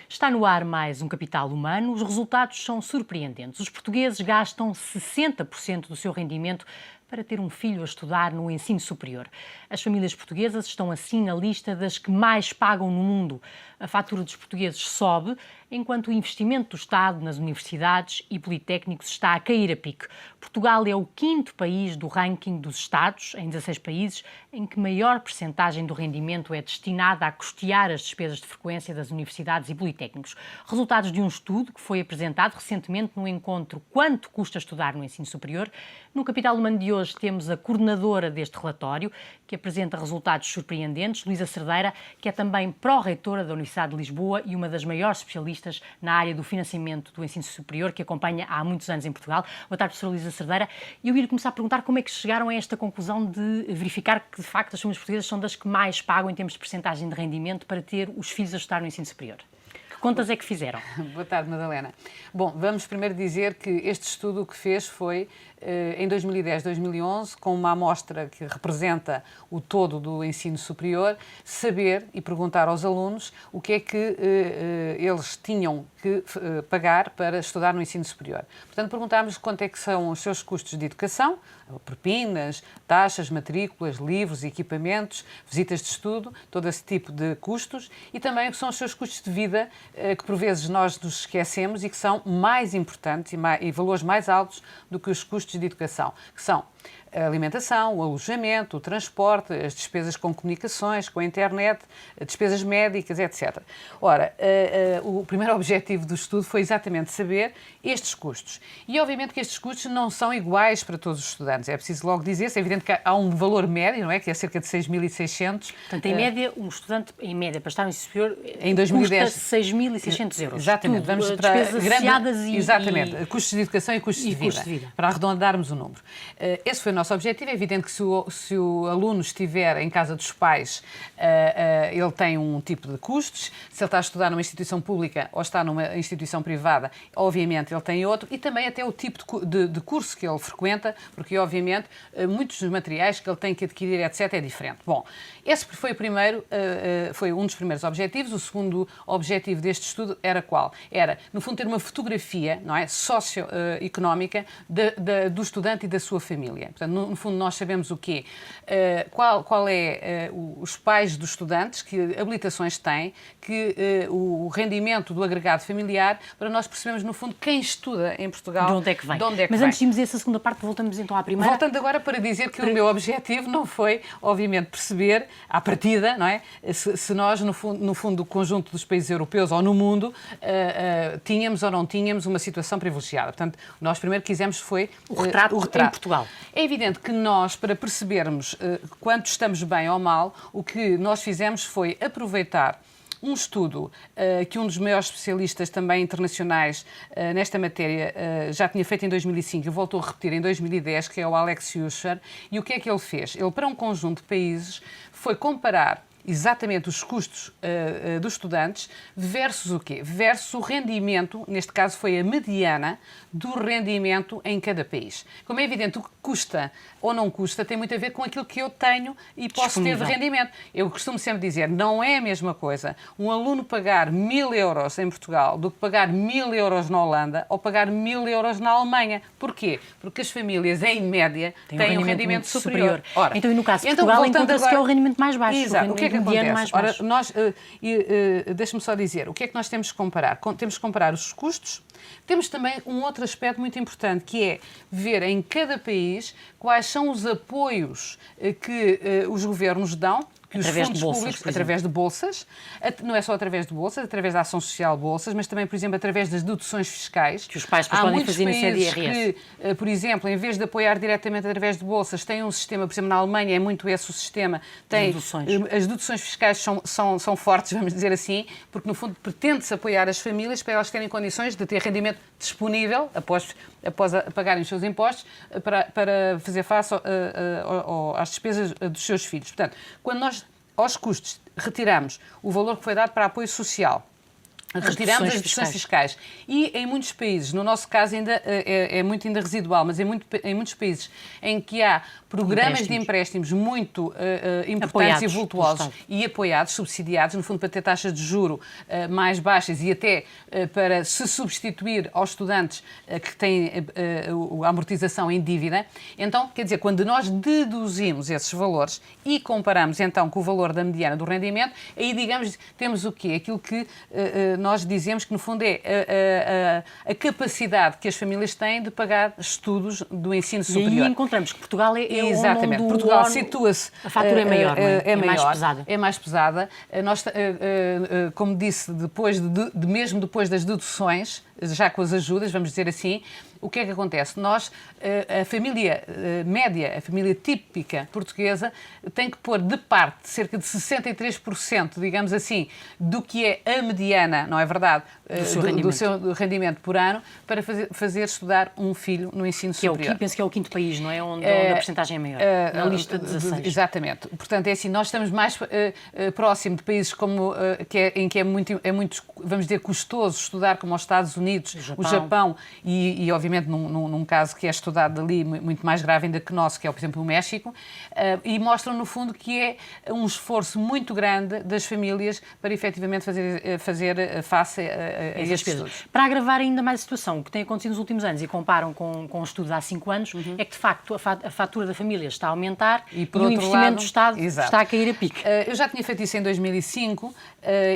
Está no ar mais um Capital Humano. Os resultados são surpreendentes. Os portugueses gastam 60% do seu rendimento para ter um filho a estudar no ensino superior. As famílias portuguesas estão assim na lista das que mais pagam no mundo. A fatura dos portugueses sobe, enquanto o investimento do Estado nas universidades e politécnicos está a cair a pique. Portugal é o 5º país do ranking dos Estados, em 16 países, em que maior percentagem do rendimento é destinada a custear as despesas de frequência das universidades e politécnicos. Resultados de um estudo que foi apresentado recentemente no encontro Quanto Custa Estudar no Ensino Superior. No Capital Humano de hoje temos a coordenadora deste relatório, que apresenta resultados surpreendentes, Luísa Cerdeira, que é também pró-reitora da Universidade de Lisboa e uma das maiores especialistas na área do financiamento do ensino superior, que acompanha há muitos anos em Portugal. Boa tarde, professora Luísa Cerdeira. Eu ia começar a perguntar como é que chegaram a esta conclusão de verificar que, de facto, as famílias portuguesas são das que mais pagam em termos de percentagem de rendimento para ter os filhos a estudar no ensino superior. Que contas é que fizeram? Boa tarde, Madalena. Bom, vamos primeiro dizer que este estudo o que fez foi, em 2010-2011, com uma amostra que representa o todo do ensino superior, saber e perguntar aos alunos o que é que eles tinham que pagar para estudar no ensino superior. Portanto, perguntámos quanto é que são os seus custos de educação, propinas, taxas, matrículas, livros, equipamentos, visitas de estudo, todo esse tipo de custos, e também o que são os seus custos de vida, que por vezes nós nos esquecemos e que são mais importantes e valores mais altos do que os custos de educação, que são a alimentação, o alojamento, o transporte, as despesas com comunicações, com a internet, despesas médicas, etc. Ora, o primeiro objetivo do estudo foi exatamente saber estes custos. E, obviamente, que estes custos não são iguais para todos os estudantes. É preciso logo dizer-se, é evidente que há um valor médio, não é? Que é cerca de 6.600. Portanto, em média, um estudante, em média, para estar no ensino superior, em 2010, custa 6.600 euros. Exatamente. Tudo, vamos para despesas associadas exatamente. Custos de educação e custos de vida. Para arredondarmos o número. Esse foi o nosso objetivo. É evidente que se o aluno estiver em casa dos pais, ele tem um tipo de custos. Se ele está a estudar numa instituição pública ou está numa instituição privada, obviamente ele tem outro. E também até o tipo de curso que ele frequenta, porque obviamente muitos dos materiais que ele tem que adquirir, etc., é diferente. Bom, esse foi foi um dos primeiros objetivos. O segundo objetivo deste estudo era qual? Era, no fundo, ter uma fotografia, não é, socioeconómica do estudante e da sua família. Portanto, no fundo, nós sabemos o quê? Qual é os pais dos estudantes, que habilitações têm, o rendimento do agregado familiar, para nós percebermos, no fundo, quem estuda em Portugal. De onde é que vem? Mas antes de irmos a essa segunda parte, voltamos então à primeira. Voltando agora para dizer que o meu objetivo não foi, obviamente, perceber, à partida, não é? Se nós, no fundo, do conjunto dos países europeus ou no mundo, tínhamos ou não tínhamos uma situação privilegiada. Portanto, nós primeiro quisemos foi o retrato em Portugal. É evidente que nós, para percebermos quanto estamos bem ou mal, o que nós fizemos foi aproveitar um estudo que um dos maiores especialistas também internacionais nesta matéria já tinha feito em 2005 e voltou a repetir em 2010, que é o Alex Usher. E o que é que ele fez? Ele, para um conjunto de países, foi comparar exatamente os custos dos estudantes versus o quê? Versus o rendimento, neste caso foi a mediana, do rendimento em cada país. Como é evidente, o que custa ou não custa tem muito a ver com aquilo que eu tenho e posso ter de rendimento. Eu costumo sempre dizer, não é a mesma coisa um aluno pagar 1.000 euros em Portugal do que pagar 1.000 euros na Holanda ou pagar 1.000 euros na Alemanha. Porquê? Porque as famílias, em média, têm um rendimento superior. Ora, então, e no caso de Portugal, encontra-se que é o rendimento mais baixo. Exato. O que é que acontece? Ora, deixe-me só dizer, o que é que nós temos que comparar? Temos que comparar os custos. Temos também um outro aspecto muito importante, que é ver em cada país quais são os apoios que os governos dão, que os fundos públicos, através de bolsas, não é só através de bolsas, através da ação social bolsas, mas também, por exemplo, através das deduções fiscais. Que os pais podem fazer no CDRS. Que, por exemplo, em vez de apoiar diretamente através de bolsas, têm um sistema, por exemplo, na Alemanha é muito esse o sistema, tem as deduções fiscais são fortes, vamos dizer assim, porque no fundo pretende-se apoiar as famílias para elas terem condições de ter rendimento disponível, após pagarem os seus impostos, para fazer face às despesas dos seus filhos. Portanto, quando nós, aos custos, retiramos o valor que foi dado para apoio social, retiramos as deduções fiscais. E em muitos países, no nosso caso ainda é muito ainda residual, mas em muitos países em que há programas de empréstimos muito importantes apoiados e vultuosos e apoiados, subsidiados, no fundo para ter taxas de juro mais baixas e até para se substituir aos estudantes que têm a amortização em dívida. Então, quer dizer, quando nós deduzimos esses valores e comparamos então com o valor da mediana do rendimento, aí, digamos, temos o quê? Aquilo que nós dizemos que, no fundo, é a capacidade que as famílias têm de pagar estudos do ensino superior. E aí encontramos que Portugal é exatamente. Portugal situa-se... A fatura é maior, não é? É mais maior, pesada. É mais pesada. Nós, como disse, mesmo depois das deduções, já com as ajudas, vamos dizer assim, o que é que acontece? Nós, a família média, a família típica portuguesa, tem que pôr de parte cerca de 63%, digamos assim, do que é a mediana, não é verdade? Do seu rendimento por ano, para fazer estudar um filho no ensino superior. Penso que é o quinto país, não é? Onde a porcentagem é maior, na lista 16. Exatamente. Portanto, é assim, nós estamos mais próximo de países como, em que é muito, vamos dizer, custoso estudar, como os Estados Unidos, o Japão e obviamente, num caso que é estudado ali, muito mais grave ainda que o nosso, que é, por exemplo, o México, e mostram, no fundo, que é um esforço muito grande das famílias para, efetivamente, fazer face a estes estudos. Para agravar ainda mais a situação, o que tem acontecido nos últimos anos, e comparam com estudos há 5 anos, é que, de facto, a fatura da família está a aumentar e o investimento do Estado está a cair a pique. Eu já tinha feito isso em 2005,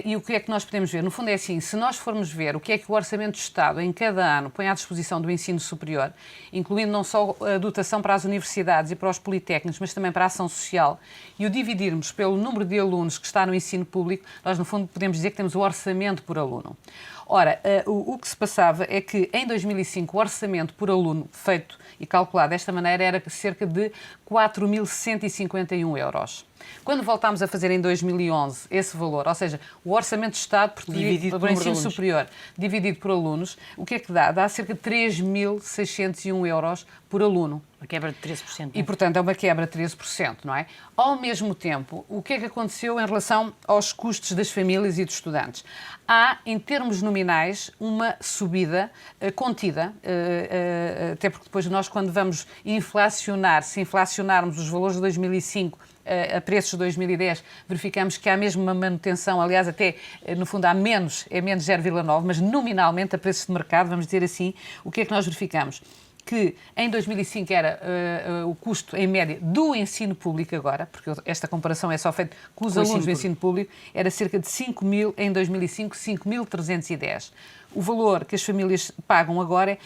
e o que é que nós podemos ver? No fundo é assim, se nós formos ver o que é que o Orçamento do Estado em cada ano põe à disposição do ensino superior, incluindo não só a dotação para as universidades e para os politécnicos, mas também para a ação social, e o dividirmos pelo número de alunos que está no ensino público, nós, no fundo, podemos dizer que temos o orçamento por aluno. Ora, o que se passava é que, em 2005, o orçamento por aluno feito e calculado desta maneira era cerca de 4.151 euros. Quando voltámos a fazer em 2011 esse valor, ou seja, o Orçamento de Estado dividido pelo ensino superior, dividido por alunos, o que é que dá? Dá cerca de 3.601 euros por aluno. Uma quebra de 13%. E, portanto, é uma quebra de 13%, não é? Ao mesmo tempo, o que é que aconteceu em relação aos custos das famílias e dos estudantes? Há, em termos nominais, uma subida contida, até porque depois nós, quando vamos inflacionar, se inflacionarmos os valores de 2005 a preços de 2010, verificamos que há mesmo uma manutenção, aliás, até, no fundo, é menos 0,9, mas nominalmente, a preços de mercado, vamos dizer assim, o que é que nós verificamos? Que em 2005 era o custo, em média, do ensino público agora, porque esta comparação é só feita com os alunos do ensino público, era cerca de 5.000, em 2005, 5.310. O valor que as famílias pagam agora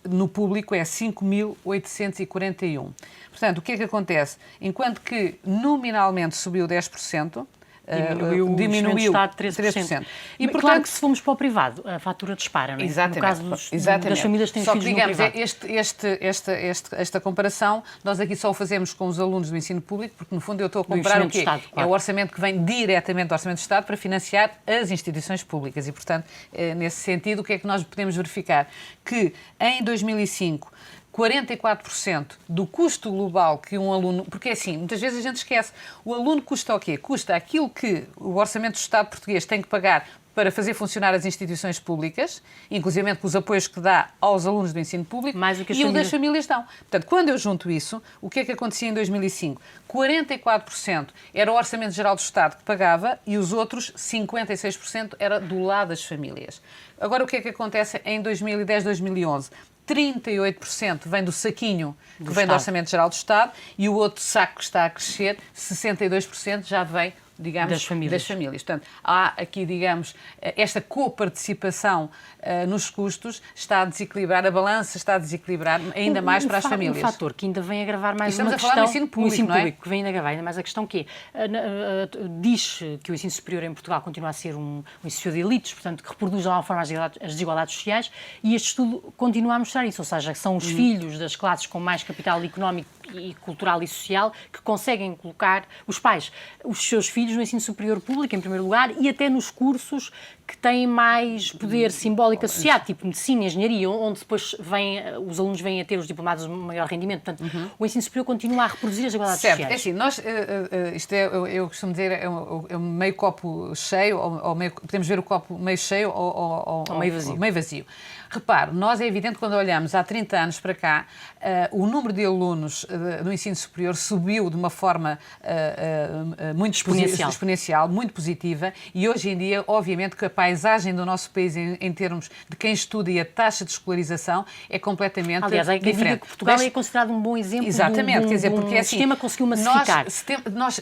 no público é 5.841. Portanto, o que é que acontece? Enquanto que nominalmente subiu 10%, diminuiu o Estado 13%. E, portanto, claro que se formos para o privado, a fatura dispara, não é? Exatamente. No caso das famílias que têm filhos digamos, no privado. Esta comparação, nós aqui só o fazemos com os alunos do ensino público, porque, no fundo, eu estou a comparar o quê? Estado, claro. É o orçamento que vem diretamente do Orçamento do Estado para financiar as instituições públicas. E, portanto, nesse sentido, o que é que nós podemos verificar? Que, em 2005, 44% do custo global que um aluno... Porque, assim, muitas vezes a gente esquece. O aluno custa o quê? Custa aquilo que o Orçamento do Estado português tem que pagar para fazer funcionar as instituições públicas, inclusive com os apoios que dá aos alunos do ensino público, mais do que e o das famílias dão. Portanto, quando eu junto isso, o que é que acontecia em 2005? 44% era o Orçamento Geral do Estado que pagava e os outros 56% era do lado das famílias. Agora, o que é que acontece em 2010, 2011? 38% vem do saquinho que vem do Orçamento Geral do Estado e o outro saco que está a crescer, 62% já vem, digamos, das famílias. Portanto, há aqui, digamos, esta coparticipação nos custos está a desequilibrar, a balança está a desequilibrar ainda mais para as famílias. Um fator que ainda vem agravar mais uma questão... Estamos a falar do ensino público, não é? Que vem ainda agravar ainda mais a questão que diz que o ensino superior em Portugal continua a ser um ensino de elites, portanto, que reproduz de alguma forma as desigualdades sociais, e este estudo continua a mostrar isso, ou seja, são os filhos das classes com mais capital económico e cultural e social que conseguem colocar os pais, os seus filhos no ensino superior público, em primeiro lugar, e até nos cursos que têm mais poder simbólico associado, tipo medicina, engenharia, onde depois os alunos vêm a ter os diplomados de maior rendimento. Portanto, o ensino superior continua a reproduzir as igualdades sociais. É assim, eu costumo dizer, é um meio copo cheio, podemos ver o copo meio cheio ou meio vazio. Repare, nós é evidente que quando olhamos há 30 anos para cá, o número de alunos no ensino superior subiu de uma forma muito exponencial, muito positiva, e hoje em dia, obviamente, que a paisagem do nosso país em termos de quem estuda e a taxa de escolarização é completamente diferente. Aliás, quem diga que Portugal é considerado um bom exemplo. Exatamente, quer dizer, porque é assim, sistema conseguiu massificar.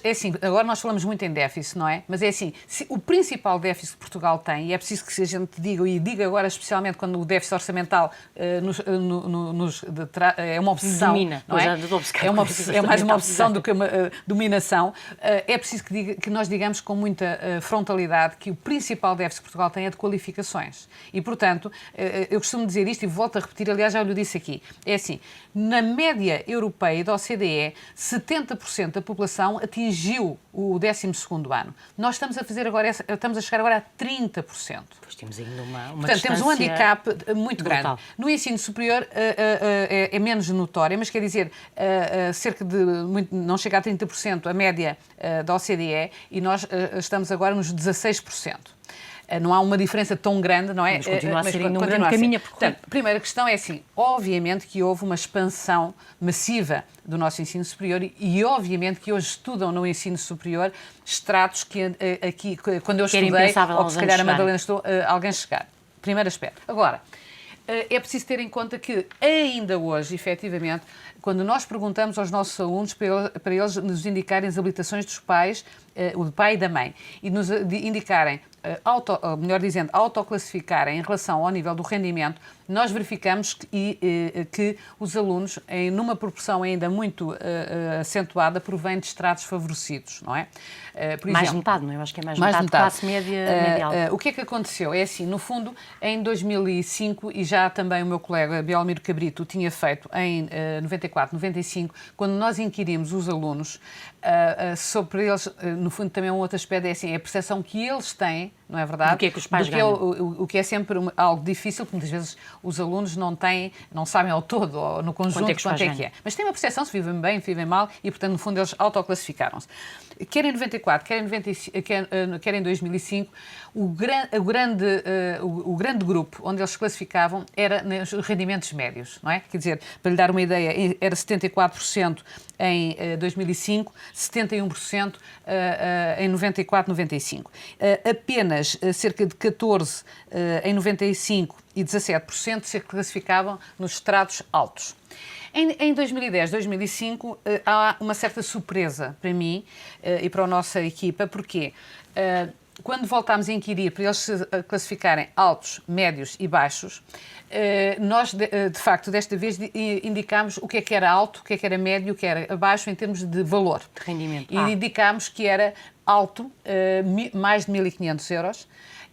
É assim, agora nós falamos muito em déficit, não é? Mas é assim, o principal déficit que Portugal tem, e é preciso que a gente diga, e diga agora especialmente quando o déficit orçamental é uma obsessão, domina, não é? É mais uma obsessão do que uma dominação. É preciso que nós digamos com muita frontalidade que o principal déficit que Portugal tem é de qualificações. E, portanto, eu costumo dizer isto e volto a repetir, aliás, já lhe disse aqui. É assim, na média europeia da OCDE, 70% da população atingiu o 12º ano. Nós estamos a chegar agora a 30%. Pois temos ainda uma Portanto, temos um handicap muito brutal. grande. No ensino superior é menos notória, mas quer dizer, não chega a 30% a média da OCDE e nós estamos agora nos 16%. Não há uma diferença tão grande, não é? Mas continua a ser ainda um grande caminho a percorrer. Portanto, a primeira questão é assim, obviamente que houve uma expansão massiva do nosso ensino superior e obviamente que hoje estudam no ensino superior estratos que aqui, quando eu estudei, ou que se calhar a Madalena estudou, alguém chegar. Primeiro aspecto. Agora, é preciso ter em conta que ainda hoje, efetivamente, quando nós perguntamos aos nossos alunos para eles nos indicarem as habilitações dos pais, o do pai e da mãe, e nos indicarem, melhor dizendo, autoclassificarem em relação ao nível do rendimento, nós verificamos que os alunos, numa proporção ainda muito acentuada, provêm de estratos favorecidos, não é? Por mais exemplo, metade, não é? Eu acho que é mais metade. Classe média alta. O que é que aconteceu? É assim, no fundo, em 2005, e já também o meu colega Belmiro Cabrito o tinha feito em 94, 95, quando nós inquirimos os alunos sobre eles, no fundo também um outro aspecto é assim, a percepção que eles têm, não é verdade? Do que é que os pais ganham. O que é sempre algo difícil, porque muitas vezes os alunos não sabem ao todo, ou no conjunto, quanto é que é. Mas têm uma percepção se vivem bem, se vivem mal, e portanto, no fundo, eles autoclassificaram-se. Quer em 94, quer em 2005, o grande grupo onde eles se classificavam era nos rendimentos médios, não é? Quer dizer, para lhe dar uma ideia, era 74% em 2005, 71% em 94, 95. Apenas cerca de 14% em 95 e 17% se classificavam nos estratos altos. Em 2010, 2005, há uma certa surpresa para mim e para a nossa equipa, porque quando voltámos a inquirir para eles se classificarem altos, médios e baixos, nós, de facto, desta vez indicámos o que era alto, o que era médio, o que era baixo em termos de valor. De rendimento. E indicámos que era alto, mais de 1.500 euros,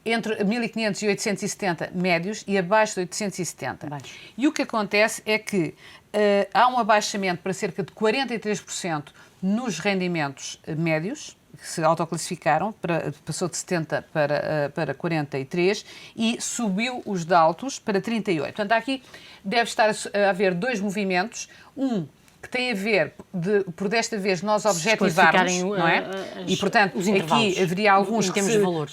entre 1.500 e 870 médios e abaixo de 870. Baixo. E o que acontece é que há um abaixamento para cerca de 43% nos rendimentos médios, que se autoclassificaram, passou de 70 para 43 e subiu os de altos para 38. Portanto, aqui deve estar a haver dois movimentos, que tem a ver, por desta vez, nós objetivarmos, não é? E, portanto, aqui haveria alguns que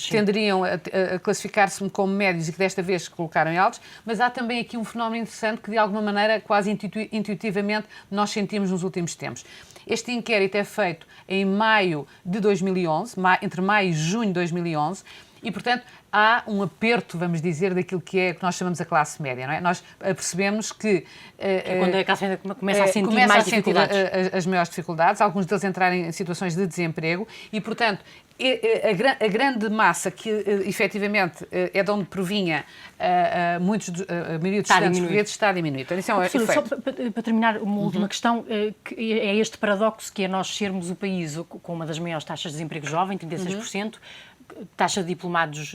tenderiam a classificar-se como médios e que desta vez colocaram em altos, mas há também aqui um fenómeno interessante que, de alguma maneira, quase intuitivamente, nós sentimos nos últimos tempos. Este inquérito é feito em maio de 2011, entre maio e junho de 2011, e, portanto, há um aperto, vamos dizer, daquilo que nós chamamos a classe média, não é? Nós percebemos que... quando a classe média começa a sentir mais dificuldades. As maiores dificuldades, alguns deles entrarem em situações de desemprego e, portanto, a grande massa que, efetivamente, é de onde provinha a maioria dos estudantes portugueses está a diminuir. Então, isso é um efeito. Só para terminar, uma última questão, que é este paradoxo que é nós sermos o país com uma das maiores taxas de desemprego jovem, 36%, taxa de diplomados,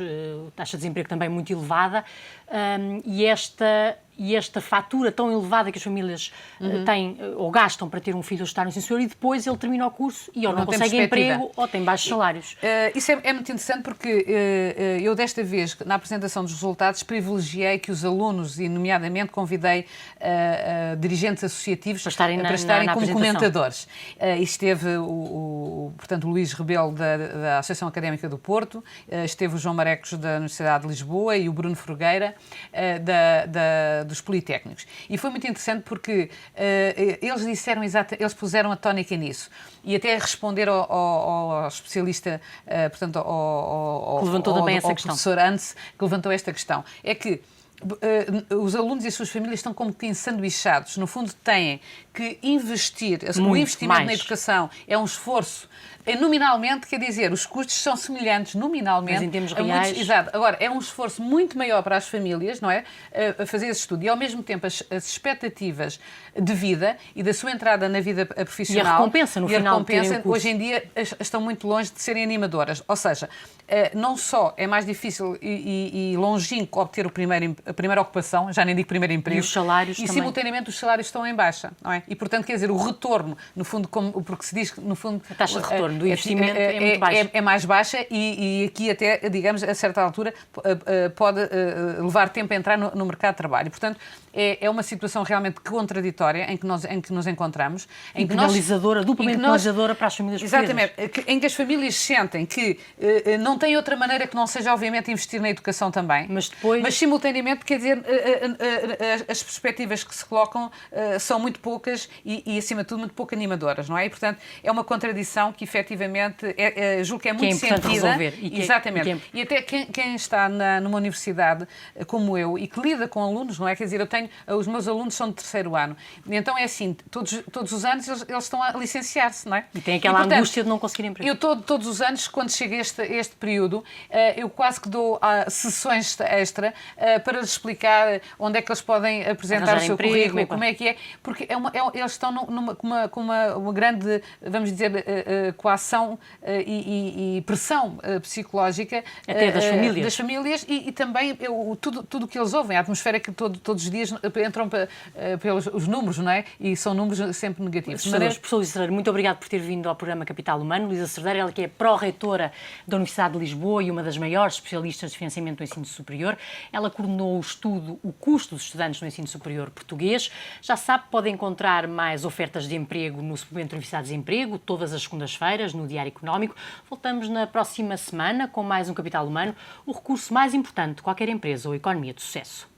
taxa de desemprego também muito elevada, e e esta fatura tão elevada que as famílias têm ou gastam para ter um filho a estudar no ensino superior, e depois ele termina o curso e ou não consegue emprego ou tem baixos salários. Isso é muito interessante porque eu desta vez, na apresentação dos resultados, privilegiei que os alunos, e nomeadamente convidei dirigentes associativos para estarem como comentadores. E esteve portanto, o Luís Rebelo da Associação Académica do Porto, esteve o João Marecos da Universidade de Lisboa e o Bruno Ferreira dos Politécnicos. E foi muito interessante porque eles puseram a tónica nisso. E até responder ao especialista, portanto, ao professor Hans, que levantou esta questão. É que os alunos e as suas famílias estão como que ensanduichados. No fundo, têm que investir. O investimento na educação é um esforço. Nominalmente, quer dizer, os custos são semelhantes nominalmente. Mas em termos reais... Exato. Agora, é um esforço muito maior para as famílias, não é? A fazer esse estudo. E, ao mesmo tempo, as expectativas de vida e da sua entrada na vida profissional... E a recompensa, no final de terem o curso. Hoje em dia, estão muito longe de serem animadoras. Ou seja, não só é mais difícil e longínquo obter a primeira ocupação, já nem digo primeiro emprego... E os salários também. E, simultaneamente, os salários estão em baixa, não é? E, portanto, quer dizer, o retorno, no fundo, porque se diz que, no fundo... A taxa de retorno do investimento é muito baixa. É mais baixa e aqui até, digamos, a certa altura pode levar tempo a entrar no mercado de trabalho. Portanto, é uma situação realmente contraditória em que nos encontramos. E penalizadora, duplamente penalizadora para as famílias portuguesas. Exatamente. Em que as famílias sentem que não têm outra maneira que não seja, obviamente, investir na educação também. Mas depois... Mas, simultaneamente, quer dizer, as perspectivas que se colocam são muito poucas e, acima de tudo, muito pouco animadoras, não é? E, portanto, é uma contradição que, efetivamente, julgo que é muito sentida. Resolver. Exatamente. E até quem está numa universidade como eu e que lida com alunos, não é? Quer dizer, os meus alunos são de terceiro ano. Então é assim, todos os anos eles estão a licenciar-se, não é? E tem aquela angústia de não conseguir emprego. Eu todos os anos, quando chega este período, eu quase que dou sessões extra para lhes explicar onde é que eles podem apresentar o seu currículo, como é que é, porque eles estão com uma grande, vamos dizer, coação e pressão psicológica até das famílias e também tudo o que eles ouvem, a atmosfera que todos os dias entram pelos os números, não é? E são números sempre negativos. Professor Luísa Cerdeira, muito obrigado por ter vindo ao programa Capital Humano. Luísa Cerdeira, ela que é pró-reitora da Universidade de Lisboa e uma das maiores especialistas de financiamento do ensino superior. Ela coordenou o estudo O Custo dos Estudantes no Ensino Superior Português. Já sabe, pode encontrar mais ofertas de emprego no Suplemento de Universidade de Emprego, todas as segundas-feiras, no Diário Económico. Voltamos na próxima semana com mais um Capital Humano, o recurso mais importante de qualquer empresa ou economia de sucesso.